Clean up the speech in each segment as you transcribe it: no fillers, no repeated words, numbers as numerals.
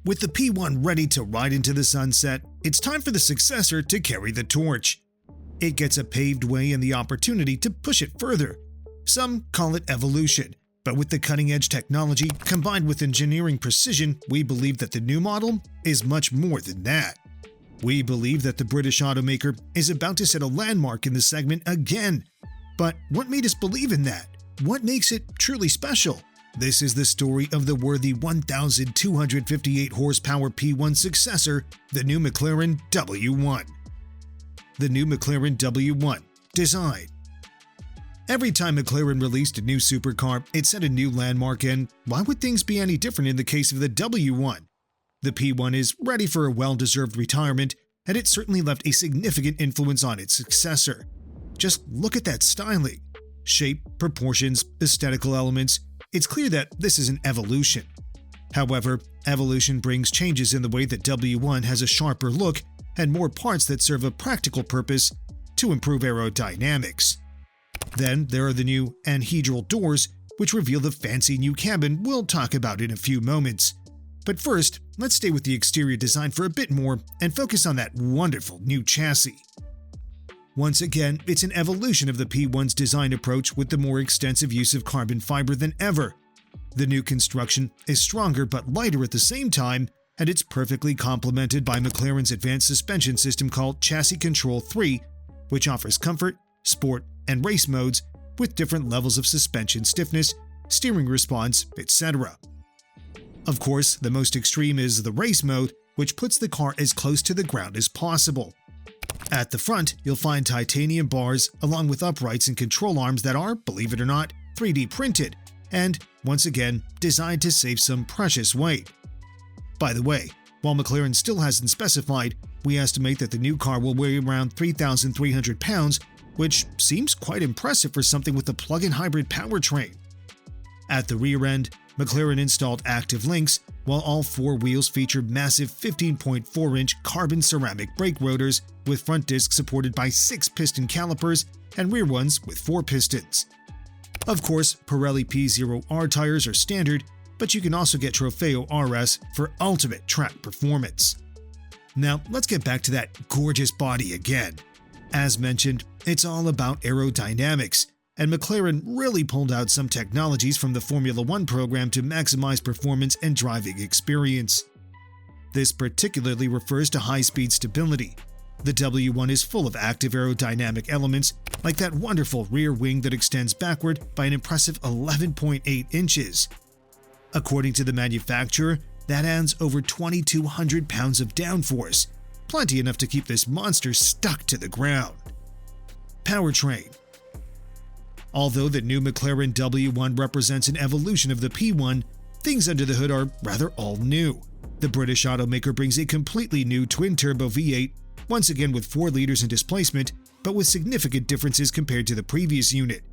With the P1 ready to ride into the sunset, it's time for the Successor to carry the torch. It gets a paved way and the opportunity to push it further. Some call it evolution, but with the cutting-edge technology combined with engineering precision, we believe that the new model is much more than that. We believe that the British automaker is about to set a landmark in the segment again. But what made us believe in that? What makes it truly special? This is the story of the worthy 1,258 horsepower P1 Successor, the new McLaren W1. The new McLaren W1 design. Every time McLaren released a new supercar, it set a new landmark, and why would things be any different in the case of the W1? The P1 is ready for a well-deserved retirement, and it certainly left a significant influence on its successor. Just look at that styling. Shape, proportions, aesthetical elements. It's clear that this is an evolution. However, evolution brings changes in the way that W1 has a sharper look and more parts that serve a practical purpose to improve aerodynamics. Then there are the new anhedral doors, which reveal the fancy new cabin we'll talk about in a few moments. But first, let's stay with the exterior design for a bit more and focus on that wonderful new chassis. Once again, it's an evolution of the P1's design approach with the more extensive use of carbon fiber than ever. The new construction is stronger but lighter at the same time, and it's perfectly complemented by McLaren's advanced suspension system called Chassis Control 3, which offers comfort, sport, and race modes with different levels of suspension stiffness, steering response, etc. Of course, the most extreme is the race mode, which puts the car as close to the ground as possible. At the front, you'll find titanium bars along with uprights and control arms that are, believe it or not, 3D printed and, once again, designed to save some precious weight. By the way, while McLaren still hasn't specified, we estimate that the new car will weigh around 3,300 pounds, which seems quite impressive for something with a plug-in hybrid powertrain. At the rear end, McLaren installed active links, while all four wheels feature massive 15.4-inch carbon ceramic brake rotors with front discs supported by 6 piston calipers and rear ones with 4 pistons. Of course, Pirelli P0R tires are standard, but you can also get Trofeo RS for ultimate track performance. Now, let's get back to that gorgeous body again. As mentioned, it's all about aerodynamics, and McLaren really pulled out some technologies from the Formula One program to maximize performance and driving experience. This particularly refers to high-speed stability. The W1 is full of active aerodynamic elements, like that wonderful rear wing that extends backward by an impressive 11.8 inches. According to the manufacturer, that adds over 2,200 pounds of downforce, plenty enough to keep this monster stuck to the ground. Powertrain. Although the new McLaren W1 represents an evolution of the P1, things under the hood are rather all new. The British automaker brings a completely new twin-turbo V8, once again with 4 liters in displacement, but with significant differences compared to the previous unit.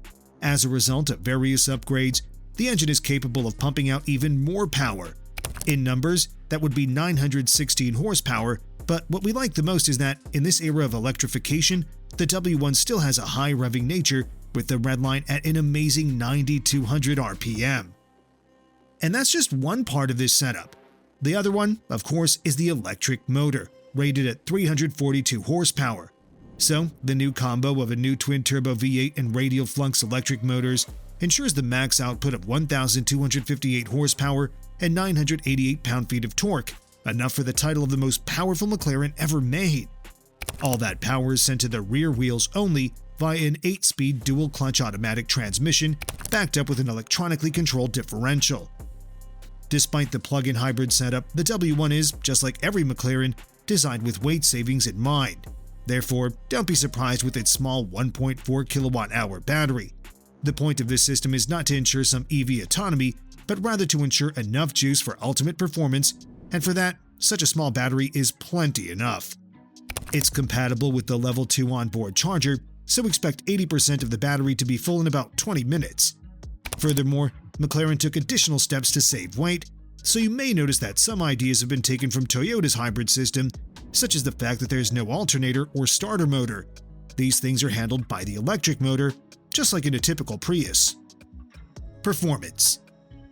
As a result of various upgrades, the engine is capable of pumping out even more power. In numbers, that would be 916 horsepower, but what we like the most is that, in this era of electrification, the W1 still has a high revving nature, with the redline at an amazing 9,200 RPM. And that's just one part of this setup. The other one, of course, is the electric motor, rated at 342 horsepower. So, the new combo of a new twin-turbo V8 and radial flux electric motors ensures the max output of 1,258 horsepower and 988 pound-feet of torque, enough for the title of the most powerful McLaren ever made. All that power is sent to the rear wheels only via an 8-speed dual-clutch automatic transmission backed up with an electronically controlled differential. Despite the plug-in hybrid setup, the W1 is, just like every McLaren, designed with weight savings in mind. Therefore, don't be surprised with its small 1.4 kilowatt-hour battery. The point of this system is not to ensure some EV autonomy, but rather to ensure enough juice for ultimate performance, and for that, such a small battery is plenty enough. It's compatible with the Level 2 onboard charger, so expect 80% of the battery to be full in about 20 minutes. Furthermore, McLaren took additional steps to save weight, so you may notice that some ideas have been taken from Toyota's hybrid system, such as the fact that there's no alternator or starter motor. These things are handled by the electric motor, just like in a typical Prius. Performance.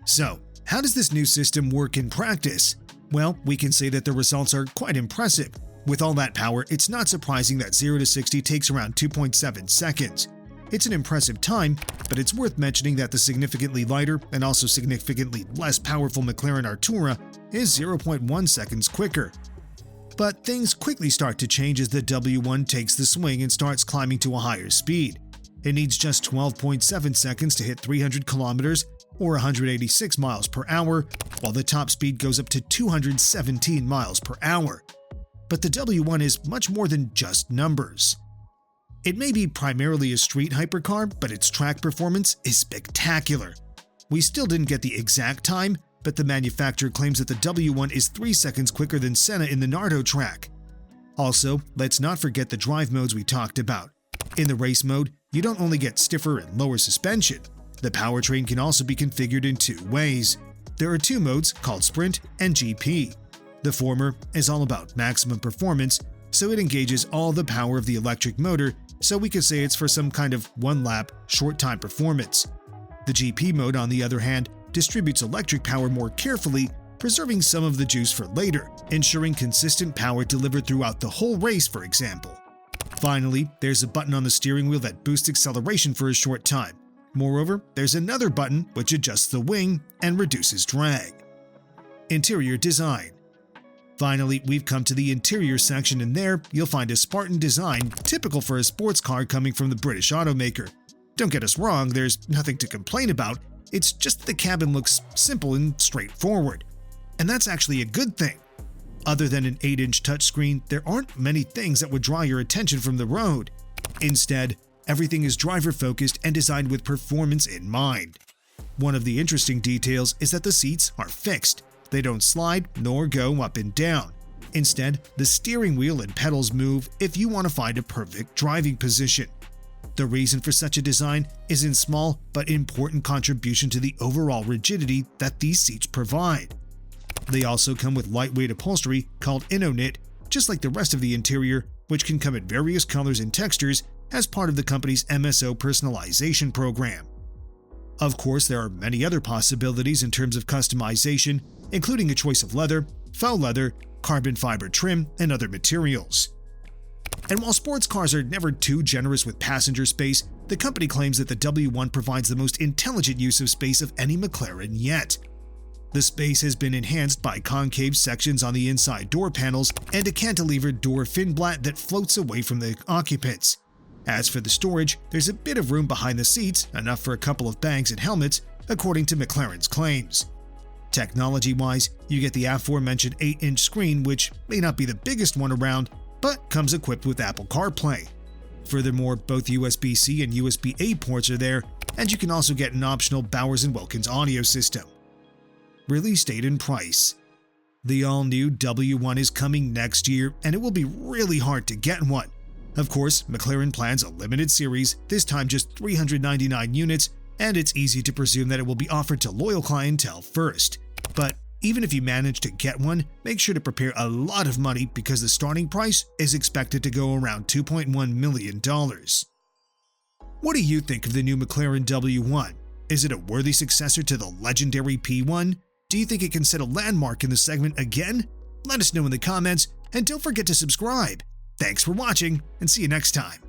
So, how does this new system work in practice? Well, we can say that the results are quite impressive. With all that power, it's not surprising that 0 to 60 takes around 2.7 seconds. It's an impressive time, but it's worth mentioning that the significantly lighter and also significantly less powerful McLaren Artura is 0.1 seconds quicker. But things quickly start to change as the W1 takes the swing and starts climbing to a higher speed. It needs just 12.7 seconds to hit 300 kilometers or 186 miles per hour, while the top speed goes up to 217 miles per hour. But the W1 is much more than just numbers. It may be primarily a street hypercar, but its track performance is spectacular. We still didn't get the exact time, but the manufacturer claims that the W1 is 3 seconds quicker than Senna in the Nardo track. Also, let's not forget the drive modes we talked about. In the race mode, you don't only get stiffer and lower suspension. The powertrain can also be configured in 2 ways. There are 2 modes called Sprint and GP. The former is all about maximum performance, so it engages all the power of the electric motor, so we could say it's for some kind of one-lap, short-time performance. The GP mode, on the other hand, distributes electric power more carefully, preserving some of the juice for later, ensuring consistent power delivered throughout the whole race, for example. Finally, there's a button on the steering wheel that boosts acceleration for a short time. Moreover, there's another button which adjusts the wing and reduces drag. Interior design. Finally, we've come to the interior section, and there you'll find a Spartan design typical for a sports car coming from the British automaker. Don't get us wrong, there's nothing to complain about, it's just the cabin looks simple and straightforward. And that's actually a good thing. Other than an 8-inch touchscreen, there aren't many things that would draw your attention from the road. Instead, everything is driver-focused and designed with performance in mind. One of the interesting details is that the seats are fixed. They don't slide nor go up and down. Instead, the steering wheel and pedals move if you want to find a perfect driving position. The reason for such a design is in small but important contribution to the overall rigidity that these seats provide. They also come with lightweight upholstery called InnoKnit, just like the rest of the interior, which can come in various colors and textures as part of the company's MSO personalization program. Of course, there are many other possibilities in terms of customization, including a choice of leather, faux leather, carbon fiber trim, and other materials. And while sports cars are never too generous with passenger space, the company claims that the W1 provides the most intelligent use of space of any McLaren yet. The space has been enhanced by concave sections on the inside door panels and a cantilevered door fin blat that floats away from the occupants. As for the storage, there's a bit of room behind the seats, enough for a couple of bags and helmets, according to McLaren's claims. Technology-wise, you get the aforementioned 8-inch screen, which may not be the biggest one around, but comes equipped with Apple CarPlay. Furthermore, both USB-C and USB-A ports are there, and you can also get an optional Bowers & Wilkins audio system. Release date and price. The all-new W1 is coming next year, and it will be really hard to get one. Of course, McLaren plans a limited series, this time just 399 units, and it's easy to presume that it will be offered to loyal clientele first. But even if you manage to get one, make sure to prepare a lot of money because the starting price is expected to go around $2.1 million. What do you think of the new McLaren W1? Is it a worthy successor to the legendary P1? Do you think it can set a landmark in the segment again? Let us know in the comments, and don't forget to subscribe. Thanks for watching, and see you next time.